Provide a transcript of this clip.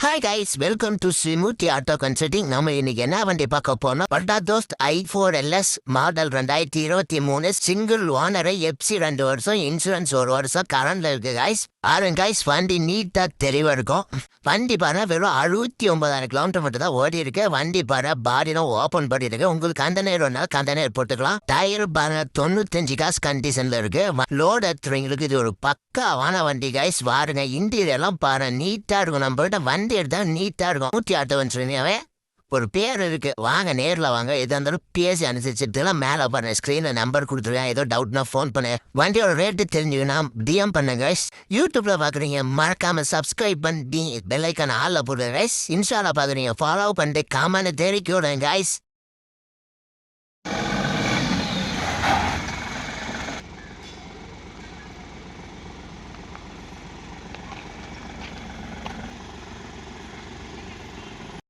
Hi guys, welcome to Srimurthy auto consulting. நம்ம இன்னைக்கு என்ன வண்டி பார்க்க போனோம்? Bada Dost i4 LS model 2023 single ஓனரை எப்சி 2 வருஷம், இன்சூரன்ஸ் 1 வருஷம் கரண்ட்ல இருக்கு கைஸ். பாருங்க கைஸ், வண்டி நீட்டா தெளிவா இருக்கும். வண்டி பாருங்க வெறும் 69,000 கிலோமீட்டர் மட்டும் தான் ஓடி இருக்கு. வண்டி பாரு பாடியும் ஓப்பன் பண்ணி இருக்கு. உங்களுக்கு கண்டெய்னர் ஒன்னா கண்டெய்னர் போட்டுக்கலாம். டயர் பாருங்க 95 காசு கண்டிஷன்ல இருக்கு. லோட் எடுத்துறவங்களுக்கு இது ஒரு பக்காவான வண்டி கைஸ். பாருங்க இன்டீரியர் எல்லாம் பாருங்க நீட்டா இருக்கும். நம்ம கிட்ட வண்டி எடுத்தா நீட்டா இருக்கும். மூர்த்தி ஆட்டோன்னு சொன்னீங்க ஒரு பேர் இருக்கு. வாங்க நேரில் வாங்க. எதா இருந்தாலும் பேசி அனுசரிச்சுட்டுலாம் மேலே பாருங்க ஸ்க்ரீனில் நம்பர் கொடுத்துருக்கேன். ஏதோ டவுட்னா ஃபோன் பண்ணு. வண்டியோட ரேட்டு தெரிஞ்சுக்கன்னா டிஎம் பண்ணுங்க கைஸ். யூடியூப்ல பார்க்குறீங்க மறக்காம சப்ஸ்கிரைப் பண்ணி பெல் ஐக்கான ஆளில் போடுங்க கைஸ். இன்ஸ்டாவில் பார்க்குறீங்க ஃபாலோ பண்ணிட்டு காமான தெரிவிக்க விடுங்க கைஸ்.